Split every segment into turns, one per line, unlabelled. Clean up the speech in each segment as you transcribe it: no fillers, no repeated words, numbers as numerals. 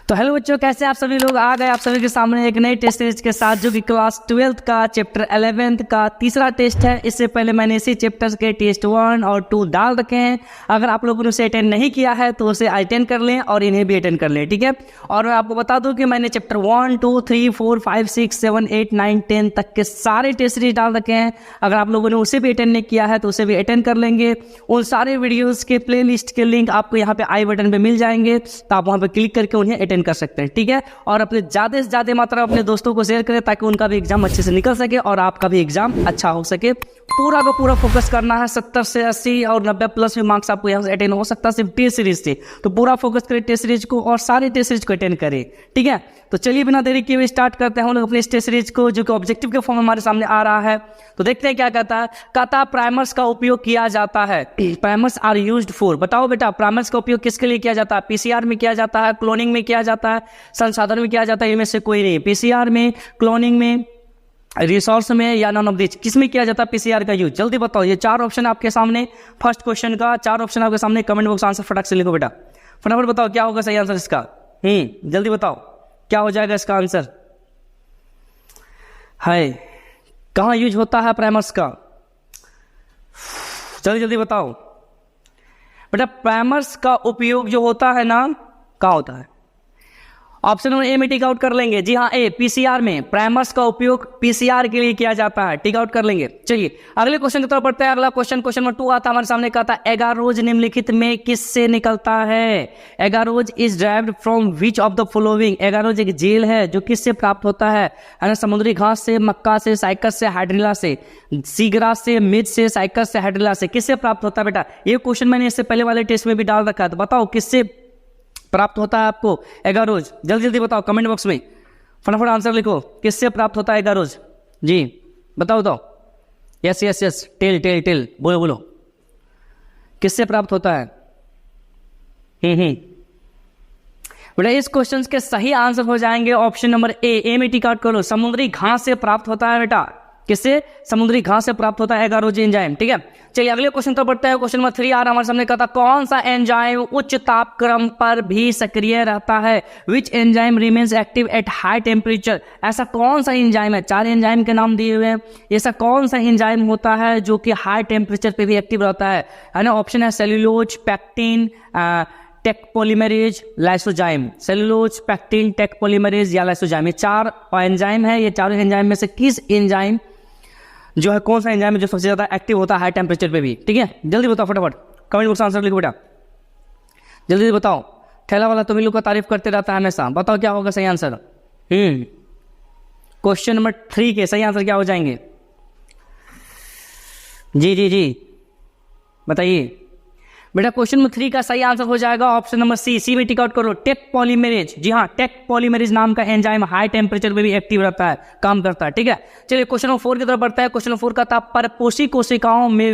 तो हेलो बच्चों, कैसे आप सभी लोग आ गए आप सभी के सामने एक नए टेस्ट सीरीज के साथ, जो कि क्लास 12th का चैप्टर 11th का तीसरा टेस्ट है। इससे पहले मैंने इसी चैप्टर के टेस्ट 1 और 2 डाल रखे हैं। अगर आप लोगों ने उसे अटेंड नहीं किया है तो उसे अटेंड कर लें और इन्हें भी अटेंड कर लें, ठीक है। और मैं आपको बता दूं कि मैंने चैप्टर 1, 2, 3, 4, 5, 6, 7, 8, 9, 10 तक के सारे टेस्ट सीरीज डाल रखे हैं। अगर आप लोगों ने उसे भी अटेंड नहीं किया है तो उसे भी अटेंड कर लेंगे। उन सारे वीडियोज़ के प्ले लिस्ट के लिंक आपको यहाँ पे आई बटन पर मिल जाएंगे, तो आप वहाँ पर क्लिक करके उन्हें अटेंड कर सकते हैं, ठीक है। और अपने ज़्यादा से ज़्यादा मात्रा अपने दोस्तों को शेयर करें ताकि उनका भी एग्जाम अच्छे से निकल सके और आपका भी एग्जाम अच्छा हो सके। पूरा का पूरा फोकस करना है, 70 से 80 और 90 प्लस भी मार्क्स आपको यहाँ से अटेंड हो सकता है सिर्फ टेस्ट सीरीज से। तो पूरा फोकस करें टेस्ट सीरीज को और सारे टेस्ट सीरीज को अटेंड करें, ठीक है। तो चलिए बिना देरी किए हुए स्टार्ट करते हैं हम लोग अपने टेस्ट सीरीज को, जो कि ऑब्जेक्टिव के फॉर्म में हमारे सामने आ रहा है। तो देखते हैं क्या कहता है। कहता है प्राइमर्स का उपयोग किया जाता है। प्राइमर्स आर यूज्ड फॉर, बताओ बेटा प्राइमर्स का उपयोग किसके लिए किया जाता है? पीसीआर में किया जाता है, क्लोनिंग में किया जाता है, संसाधन में किया जाता है। इनमें से कोई नहीं। पीसीआर में, क्लोनिंग में, रिसोर्स में या नॉन ऑफ दिस, किस में किया जाता है पीसीआर का यूज? जल्दी बताओ। ये चार ऑप्शन आपके सामने, फर्स्ट क्वेश्चन का चार ऑप्शन आपके सामने। कमेंट बॉक्स आंसर फटाक से लिखो बेटा, फटाफट बताओ क्या होगा सही आंसर इसका। जल्दी बताओ क्या हो जाएगा इसका आंसर। हाय, कहाँ यूज होता है प्राइमर्स का? जल्दी जल्दी बताओ बेटा। प्राइमर्स का उपयोग जो होता है ना, कहाँ होता है? ऑप्शन नंबर ए में टिक आउट कर लेंगे। जी हाँ, ए, पीसीआर में। प्राइमर्स का उपयोग पीसीआर के लिए किया जाता है, टिक आउट कर लेंगे। चलिए अगले क्वेश्चन की तरफ बढ़ते हैं। अगला क्वेश्चन, क्वेश्चन नंबर 2 आता है हमारे सामने। कहता है एगारोज निम्नलिखित में किससे निकलता है? Agarose is derived from which of the following? Agarose एक जेल है जो किससे प्राप्त होता है ना? समुद्री घास से, मक्का से, साइकस से, हाइड्रिला से, सीग्रास से, मिर्च से, साइकस से, हाइड्रिला से। किससे प्राप्त होता है बेटा? ये क्वेश्चन मैंने इससे पहले वाले टेस्ट में भी डाल रखा है। तो बताओ किससे प्राप्त होता है आपको एगारोज? जल्दी जल्दी बताओ कमेंट बॉक्स में, फटाफट आंसर लिखो। किससे प्राप्त होता है एगारोज? जी बताओ बताओ। Yes yes yes, tell tell tell, बोलो बोलो, किससे प्राप्त होता है? बेटा इस क्वेश्चन के सही आंसर हो जाएंगे ऑप्शन नंबर ए में टिक आउट करो। समुद्री घास से प्राप्त होता है बेटा। किससे? समुद्री घास से प्राप्त होता है एगारोज एंजाइम, ठीक है। चलिए अगले क्वेश्चन तो बढ़ते हैं। क्वेश्चन नंबर 3 आ रहा है हमारे सामने। कहता कौन सा एंजाइम उच्च तापक्रम पर भी सक्रिय रहता है? Which enzyme remains active at high temperature? ऐसा कौन सा एंजाइम है? 4 एंजाइम के नाम दिए हुए हैं। ऐसा कौन सा एंजाइम होता है जो कि हाई टेम्परेचर पे भी एक्टिव रहता है ना? ऑप्शन है cellulose, pectin, Taq polymerase, lysozyme. Cellulose, pectin, Taq polymerase या लाइसोजाइम, ये 4 एंजाइम है। ये चारों एंजाइम में से किस एंजाइम जो है, कौन सा एंजाइम है जो सबसे ज्यादा एक्टिव होता है हाई टेम्परेचर पे भी? ठीक है, जल्दी बताओ फटाफट, कमेंट बॉक्स आंसर लिखो बेटा, जल्दी जल्दी बताओ। ठेला वाला तुम लोग का तारीफ करते रहता है हमेशा। बताओ क्या होगा सही आंसर। क्वेश्चन नंबर 3 के सही आंसर क्या हो जाएंगे? जी जी जी बताइए बेटा। क्वेश्चन नंबर 3 का सही आंसर हो जाएगा ऑप्शन नंबर सी में टिक आउट करो, टेक पॉलीमरेज। जी हाँ, टेक पॉलीमरेज नाम का एंजाइम हाई टेम्परेचर पे भी एक्टिव रहता है, काम करता है, ठीक है। चलिए क्वेश्चन नंबर 4 की तरफ बढ़ता है। क्वेश्चन नंबर 4 का था परपोषी कोशिकाओं में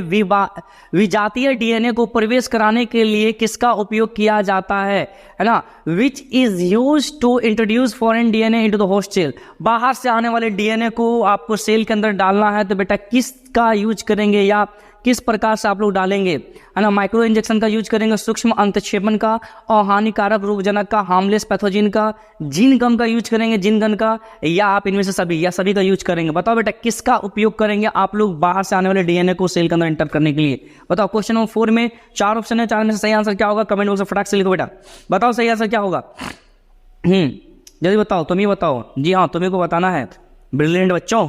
विजातीय डीएनए को प्रवेश कराने के लिए किसका उपयोग किया जाता है ना? Which is use to introduce foreign DNA into the host cell? बाहर से आने वाले डीएनए को आपको सेल के अंदर डालना है, तो बेटा किसका यूज करेंगे या किस प्रकार से आप लोग डालेंगे, है ना? माइक्रो इंजेक्शन का यूज करेंगे, सूक्ष्म अंतक्षेपण का, और हानिकारक रोगजनक का, हार्मलेस पैथोजिन का, जीन गम का यूज करेंगे, जीन गन का, या आप इनमें से सभी या सभी का यूज करेंगे? बताओ बेटा किसका उपयोग करेंगे आप लोग बाहर से आने वाले डीएनए को सेल के अंदर एंटर करने के लिए? बताओ। क्वेश्चन नंबर 4 में 4 ऑप्शन है, 4 में से सही आंसर क्या होगा? कमेंट बॉक्स में फटाक से लिखो बेटा, बताओ सही आंसर क्या होगा। जल्दी बताओ, तुम ही बताओ। जी हाँ, तुम्हें को बताना है। ब्रिलियंट बच्चों,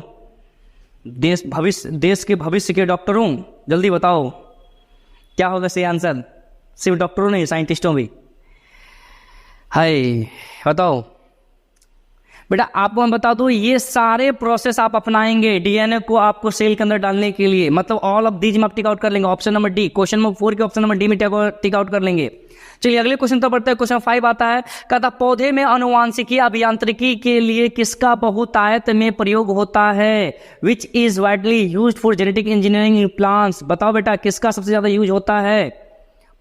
देश के भविष्य के डॉक्टर हूं, जल्दी बताओ क्या होगा सही आंसर। सिर्फ डॉक्टरों नहीं, साइंटिस्टों भी। हाय बताओ बेटा, आपको मैं बता दूं, ये सारे प्रोसेस आप अपनाएंगे डीएनए को आपको सेल के अंदर डालने के लिए। मतलब ऑल ऑफ दीज में आप टिक आउट कर लेंगे। Option number D, question number 4 के ऑप्शन नंबर डी में टिक आउट कर लेंगे। चलिए अगले क्वेश्चन तो बढ़ते हैं। क्वेश्चन 5 आता है। कहता पौधे में अनुवांशिकी अभियांत्रिकी के लिए किसका बहुतायत में प्रयोग होता है? Which is widely used for genetic engineering in plants? बताओ बेटा किसका सबसे ज्यादा यूज होता है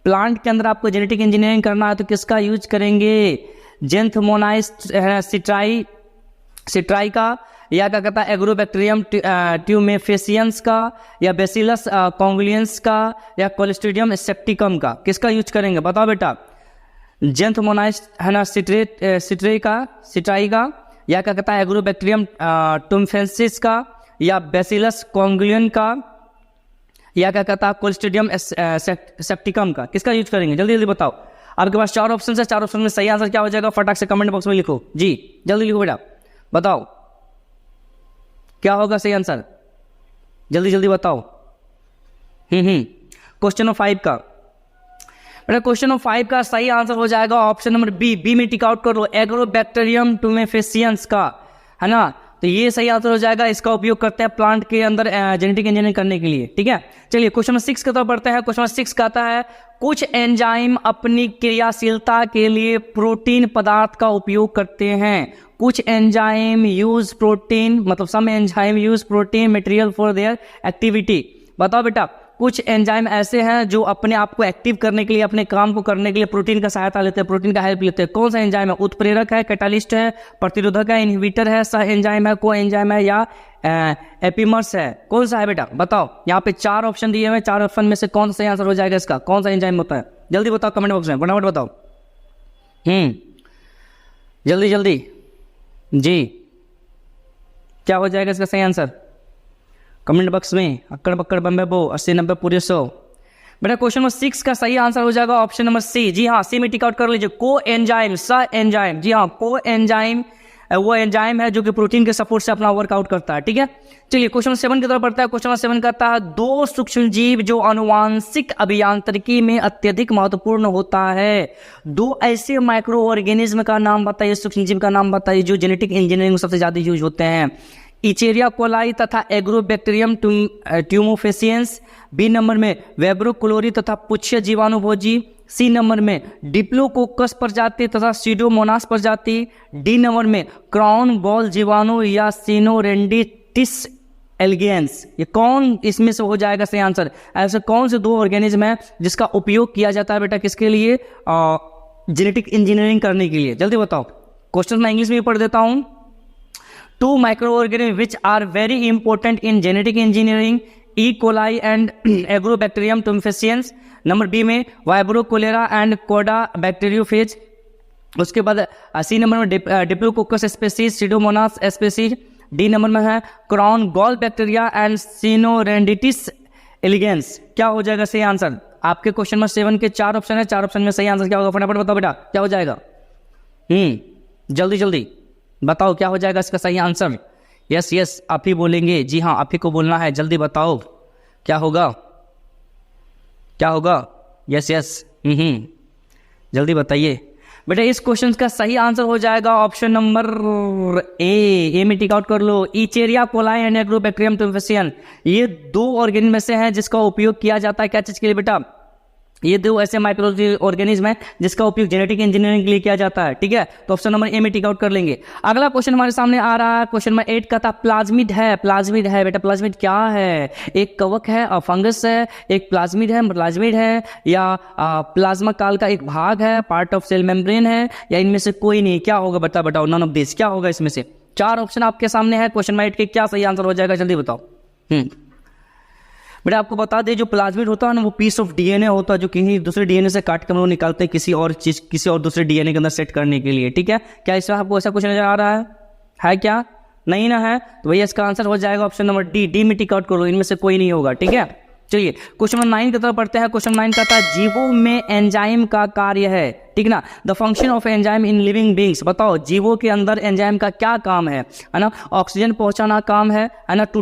प्लांट के अंदर? आपको जेनेटिक इंजीनियरिंग करना है तो किसका यूज करेंगे? जेंथमोनाइस सिट्राई का, या क्या कहता है एग्रोबैक्टीरियम ट्यूमेफेसियंस का, या बेसिलस कॉन्गुलियंस का, या कोलिस्ट्रीडियम सेप्टिकम का? किसका यूज करेंगे बताओ बेटा। जेंथमोनाइस है ना, सिट्राई का, या क्या कहता है एग्रोबैक्टीरियम टुम्फेंसिस का, या बेसिलस कॉन्गुलियन का, या क्या कहता है कोलिस्ट्रीडियम सेप्टिकम का। किसका यूज करेंगे जल्दी जल्दी बताओ। आपके पास 4 ऑप्शन है, 4 ऑप्शन में सही आंसर क्या हो जाएगा फटाक से कमेंट बॉक्स में लिखो जी, जल्दी लिखो बेटा, बताओ क्या होगा सही आंसर, जल्दी जल्दी बताओ। क्वेश्चन नंबर 5 का बेटा, क्वेश्चन नंबर 5 का सही आंसर हो जाएगा ऑप्शन नंबर बी में टिक आउट कर लो, एग्रोबैक्टीरियम टुमेफेसियंस का, है ना। तो ये सही आंसर हो जाएगा। इसका उपयोग करते हैं प्लांट के अंदर जेनेटिक इंजीनियरिंग करने के लिए, ठीक है। चलिए क्वेश्चन नंबर 6 की तरफ बढ़ते हैं। क्वेश्चन नंबर 6 कहता है कुछ एंजाइम अपनी क्रियाशीलता के लिए प्रोटीन पदार्थ का उपयोग करते हैं। कुछ एंजाइम यूज प्रोटीन, मतलब some enzyme use protein material for their activity. बताओ बेटा, कुछ एंजाइम ऐसे हैं जो अपने आप को एक्टिव करने के लिए, अपने काम को करने के लिए प्रोटीन का सहायता लेते हैं, प्रोटीन का हेल्प लेते हैं। कौन सा एंजाइम है? उत्प्रेरक है, कैटालिस्ट है, प्रतिरोधक है, इनहिबिटर है, सह एंजाइम है, को एंजाइम है, या एपिमर्स है? कौन सा है बेटा बताओ। यहाँ पे 4 ऑप्शन दिए हुए हैं, 4 ऑप्शन में से कौन सा आंसर हो जाएगा इसका? कौन सा एंजाइम होता है? जल्दी बताओ कमेंट बॉक्स में, फटाफट बताओ। जल्दी जल्दी जी, क्या हो जाएगा इसका सही आंसर? कमेंट बॉक्स में अक्कड़ बक्कड़ बम्बे बो 80 90 पूरे 100। बेटा क्वेश्चन नंबर 6 का सही आंसर हो जाएगा ऑप्शन नंबर सी। जी हाँ, सी में टिक आउट कर लीजिए। को एंजाइम, स एंजाइम, जी हाँ, को एंजाइम वो एंजाइम है जो कि प्रोटीन के सपोर्ट से अपना वर्कआउट करता है, ठीक है। चलिए क्वेश्चन नंबर 7 की तरफ बढ़ता है। क्वेश्चन नंबर 7 कहता है 2 सूक्ष्मजीव जो आनुवांशिक अभियांत्रिकी में अत्यधिक महत्वपूर्ण होता है। 2 ऐसे माइक्रो ऑर्गेनिज्म का नाम बताइए, सूक्ष्मजीव का नाम बताइए जो जेनेटिक इंजीनियरिंग में सबसे ज्यादा यूज होते हैं। इचेरिया कोलाई तथा एग्रोबैक्टीरियम ट्यूमोफेसियंस। बी नंबर में वेब्रो क्लोरी तथा पुच्छ जीवाणुभोजी। सी नंबर में डिप्लोकोकस प्रजाति तथा सीडोमोनास प्रजाति। डी नंबर में क्राउन गॉल जीवाणु या सिनोरेंडिटिस एलिगेंस। ये कौन इसमें से हो जाएगा सही आंसर? ऐसे कौन से 2 ऑर्गेनिज्म है जिसका उपयोग किया जाता है बेटा किसके लिए? जेनेटिक इंजीनियरिंग करने के लिए। जल्दी बताओ। क्वेश्चन मैं इंग्लिश में भी पढ़ देता हूं। 2 microorganisms which are very important in genetic engineering, E. coli and Agrobacterium tumefaciens. Number B में वाइब्रो कोलेरा एंड कोडा बैक्टीरियोफेज। उसके बाद सी नंबर में diplococcus species, pseudomonas species. D number में है crown gall bacteria and Caenorhabditis elegans. क्या हो जाएगा सही आंसर? आपके क्वेश्चन नंबर 7 के 4 ऑप्शन है, 4 ऑप्शन में सही आंसर क्या होगा? फटाफट बताओ बेटा, क्या हो जाएगा? जल्दी जल्दी बताओ क्या हो जाएगा इसका सही आंसर? यस यस, आप ही बोलेंगे। जी हाँ, आप ही को बोलना है। जल्दी बताओ क्या होगा, क्या होगा? यस यस, जल्दी बताइए बेटा। इस क्वेश्चन का सही आंसर हो जाएगा ऑप्शन नंबर ए में टिक आउट कर लो। इचेरिया कोलाई एंड एग्रोबैक्टीरियम टुमेफेसियन। ये 2 ऑर्गेनिज्म में से हैं जिसका उपयोग किया जाता है क्या चीज के लिए बेटा? ये 2 ऐसे माइक्रो ऑर्गेनिज्म है जिसका उपयोग जेनेटिक इंजीनियरिंग के लिए किया जाता है, ठीक है। तो ऑप्शन नंबर ए में टिक आउट कर लेंगे। अगला क्वेश्चन हमारे सामने आ रहा है, क्वेश्चन नंबर 8 का था प्लाज्मिड है। प्लाज्मिड है बेटा, प्लाज्मिड क्या है? एक कवक है और फंगस है, एक प्लाज्मिड है, या प्लाज्मा काल का एक भाग है, पार्ट ऑफ सेल मेम्ब्रेन है, या इनमें से कोई नहीं? क्या होगा बेटा? बताओ, नन ऑफ दिस। क्या होगा इसमें से? 4 ऑप्शन आपके सामने है। क्वेश्चन नंबर 8 के क्या सही आंसर हो जाएगा? जल्दी बताओ। बेटा आपको बता दें, जो प्लाज्मिड होता है ना, वो पीस ऑफ डीएनए होता है जो किसी दूसरे डीएनए से काट कर वो निकालते हैं किसी और चीज, किसी और दूसरे डीएनए के अंदर सेट करने के लिए, ठीक है। क्या इसमें आपको ऐसा कुछ नजर आ रहा है क्या? नहीं ना है? तो भैया इसका आंसर हो जाएगा ऑप्शन नंबर डी में टिक आउट करो। इनमें से कोई नहीं होगा, ठीक है। चलिए क्वेश्चन नंबर 9 की तरफ पढ़ते हैं। क्वेश्चन 9 कहता है जीवों में एंजाइम का कार्य है, ठीक ना। The function of enzyme in living beings. बताओ जीवों के अंदर एंजाइम का क्या काम है ना? ऑक्सीजन पहुंचाना काम है ना, टू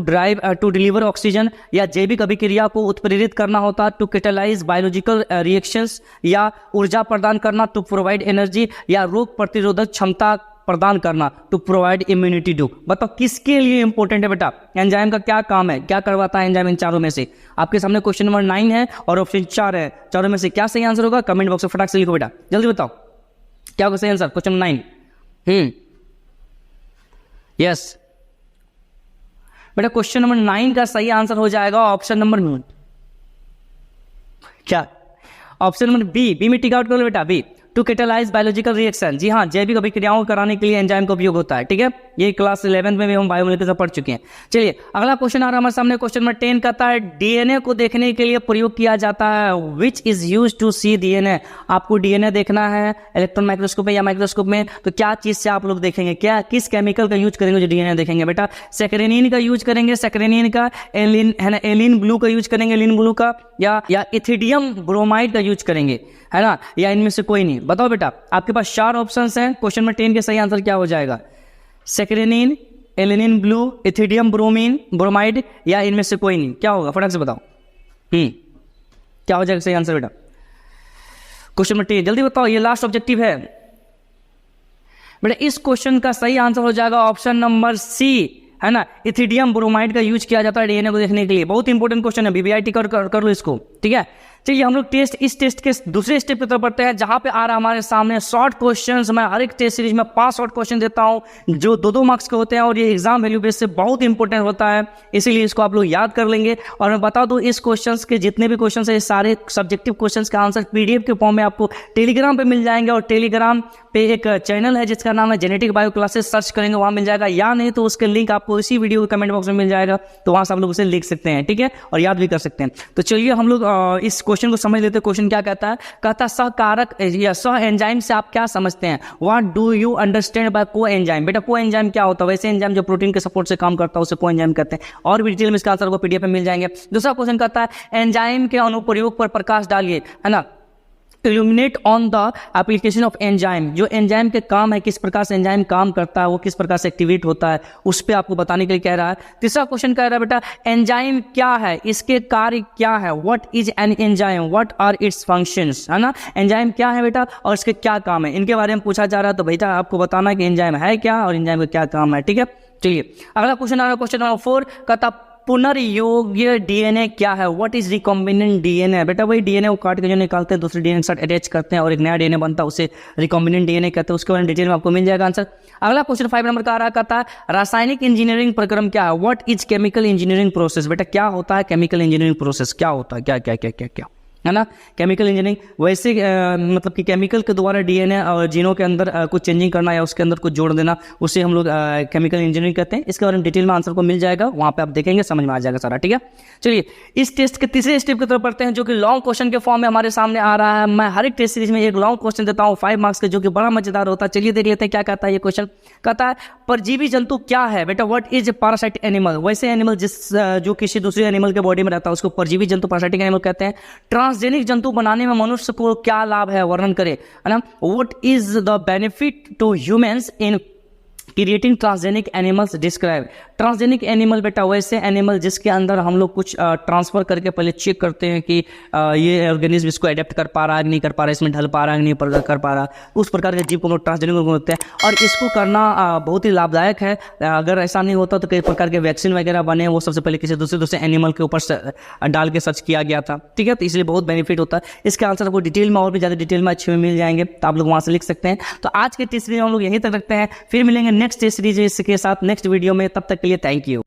डिलीवर ऑक्सीजन, या जैविक अभिक्रिया को उत्प्रेरित करना होता है, टू कैटालाइज बायोलॉजिकल रिएक्शंस, या ऊर्जा प्रदान करना, टू प्रोवाइड एनर्जी, या रोग प्रतिरोधक क्षमता प्रदान करना, टू प्रोवाइड इम्यूनिटी टू। बताओ किसके लिए इंपॉर्टेंट है बेटा? एंजाइम का क्या काम है, क्या करवाता है एंजाइम इन चारों में से? आपके सामने क्वेश्चन नंबर 9 है और ऑप्शन 4 है। चारों में से क्या सही आंसर होगा? कमेंट बॉक्स में फटाक से लिखो बेटा, जल्दी बताओ क्या होगा सही आंसर क्वेश्चन 9। यस बेटा, क्वेश्चन नंबर 9 का सही आंसर हो जाएगा ऑप्शन नंबर क्या? ऑप्शन नंबर बी में टिक आउट कर लो बेटा, B. To catalyse biological reaction. जी हाँ, जैविक अभिक्रियाओं को कराने के लिए एंजाइम का उपयोग होता है। ठीक है, ये क्लास 11 में भी हम बायोमोलिकुलर पढ़ चुके हैं। चलिए अगला क्वेश्चन आ रहा है हमारे सामने, क्वेश्चन नंबर 10 कहता है डीएनए को देखने के लिए प्रयोग किया जाता है which is use to see DNA. आपको डीएनए देखना है इलेक्ट्रॉन माइक्रोस्कोप में या माइक्रोस्कोप में, तो क्या चीज से आप लोग देखेंगे, क्या किस केमिकल का यूज करेंगे जो डीएनए देखेंगे? बेटा सैकरिनिन का यूज करेंगे, सैकरिनिन का, एलिन है ना, एलिन ब्लू का यूज करेंगे, एलिन ब्लू का, या इथिडियम ब्रोमाइड का यूज करेंगे, है ना, या इनमें से कोई नहीं? बताओ बेटा, आपके पास 4 ऑप्शंस हैं। क्वेश्चन नंबर 10 के सही आंसर क्या हो जाएगा? सैकरिनिन, एलिनिन ब्लू, इथिडियम ब्रोमाइड, या इनमें से कोई नहीं? क्या होगा फटाक से बताओ। क्या हो जाएगा सही आंसर बेटा? क्वेश्चन नंबर 10 जल्दी बताओ, ये लास्ट ऑब्जेक्टिव है बेटा। इस क्वेश्चन का सही आंसर हो जाएगा ऑप्शन नंबर सी, है ना, इथिडियम ब्रोमाइड का यूज किया जाता है डीएनए को देखने के लिए। बहुत इंपॉर्टेंट क्वेश्चन है, बीबीआईटी कर लो इसको। ठीक है, चलिए हम लोग इस टेस्ट के दूसरे स्टेप की तरफ बढ़ते हैं, जहां पे आ रहा है हमारे सामने शॉर्ट क्वेश्चंस। मैं हर एक टेस्ट सीरीज में 5 शॉर्ट क्वेश्चन देता हूं जो 2-2 मार्क्स के होते हैं, और ये एग्जाम वैल्यू बेस से बहुत इंपॉर्टेंट होता है, इसीलिए इसको आप लोग याद कर लेंगे। और मैं बता दूं, इस क्वेश्चंस के जितने भी क्वेश्चन है, सारे सब्जेक्टिव क्वेश्चंस का आंसर पीडीएफ के फॉर्म में आपको टेलीग्राम पे मिल जाएंगे। और टेलीग्राम पे एक चैनल है जिसका नाम है जेनेटिक बायो क्लासेस, सर्च करेंगे वहां मिल जाएगा, या नहीं तो उसके लिंक आपको इसी वीडियो के कमेंट बॉक्स में मिल जाएगा, तो वहां से आप लोग उसे लिख सकते हैं। ठीक है, और याद भी कर सकते हैं। तो चलिए हम लोग इस क्वेश्चन को समझ लेते हैं। क्वेश्चन क्या कहता है? कहता है सहकारक या सह एंजाइम से आप क्या समझते हैं? What do you understand by को एंजाइम? बेटा को एंजाइम क्या होता है? वैसे एंजाइम जो प्रोटीन के सपोर्ट से काम करता है उसे को एंजाइम कहते हैं। और भी डिटेल में इसका आंसर को पीडीएफ में मिल जाएंगे। दूसरा क्वेश्चन कहता है एंजाइम के अनुप्रयोग पर प्रकाश डालिए, है ना, illuminate on the application of enzyme. जो एंजाइम के काम है, किस प्रकार से एंजाइम काम करता है, वो किस प्रकार से एक्टिवेट होता है, उस पर आपको बताने के लिए कह रहा है। तीसरा क्वेश्चन कह रहा है बेटा एंजाइम क्या है, इसके कार्य क्या है? What is an enzyme, what are its functions, है ना, एंजाइम क्या है बेटा और इसके क्या काम है, इनके बारे में पूछा जा रहा है। तो बेटा आपको बताना है कि एंजाइम है क्या और एंजाइम का क्या काम है। ठीक है, चलिए अगला क्वेश्चन आ रहा है, क्वेश्चन नंबर 4 कहता पुनर्योग्य डीएनए क्या है? What is recombinant DNA? बेटा वही डीएनए को काट के जो निकालते हैं, दूसरे डीएनए के साथ अटैच करते हैं और एक नया डीएनए बनता है, उसे रिकॉम्बिनेंट डीएनए कहते हैं। उसके बारे में डिटेल में आपको मिल जाएगा आंसर। अगला क्वेश्चन 5 नंबर का आ रहा कहता है रासायनिक इंजीनियरिंग प्रक्रम क्या है? What is chemical engineering process? बेटा क्या होता है केमिकल इंजीनियरिंग प्रोसेस? क्या होता है, क्या क्या क्या क्या क्या, है ना, केमिकल इंजीनियरिंग। वैसे मतलब कि केमिकल के द्वारा डीएनए और जीनों के अंदर कुछ चेंजिंग करना या उसके अंदर कुछ जोड़ देना, उसे हम लोग केमिकल इंजीनियरिंग कहते हैं। इसके बारे में डिटेल में आंसर को मिल जाएगा, वहां पे आप देखेंगे, समझ में आ जाएगा सारा। ठीक है, चलिए इस टेस्ट के तीसरे स्टेप की तरफ बढ़ते हैं, जो कि लॉन्ग क्वेश्चन के फॉर्म में हमारे सामने आ रहा है। मैं हर एक टेस्ट सीरीज में एक लॉन्ग क्वेश्चन देता हूँ 5 मार्क्स के, जो कि बड़ा मजेदार होता है। चलिए देख लेते हैं क्या कहता है ये क्वेश्चन। कहता है परजीवी जंतु क्या है? बेटा व्हाट इज पैरासाइट एनिमल? वैसे एनिमल जो किसी दूसरे एनिमल के बॉडी में रहता है उसको परजीवी जंतु, पैरासाइटिक एनिमल कहते हैं। ट्रांसजेनिक जंतु बनाने में मनुष्य को क्या लाभ है, वर्णन करें, है ना। What is the benefit to humans in creating transgenic animals describe? Transgenic animal बेटा वैसे एनिमल जिसके अंदर हम लोग कुछ ट्रांसफर करके पहले चेक करते हैं कि ये ऑर्गेनिज्म इसको अडेप्ट कर पा रहा है नहीं कर पा रहा है, इसमें ढल पा रहा है नहीं कर पा रहा, उस प्रकार के जीव को हम लोग ट्रांसजेनिक होते हैं। और इसको करना बहुत ही लाभदायक है। अगर ऐसा नहीं होता तो कई प्रकार के वैक्सीन वगैरह बने, वो सबसे पहले किसी दूसरे एनिमल के ऊपर डाल के सर्च किया गया था। ठीक है, तो इसलिए बहुत बेनिफिट होता है। इसके आंसर आपको डिटेल में और भी ज़्यादा डिटेल में अच्छे में मिल जाएंगे, तो आप लोग वहाँ से लिख सकते हैं। तो आज के टेस्ट सीरीज हम लोग यहीं तक रखते हैं, फिर मिलेंगे नेक्स्ट टेस्ट सीरीज के साथ नेक्स्ट वीडियो में। तब तक के लिए थैंक यू।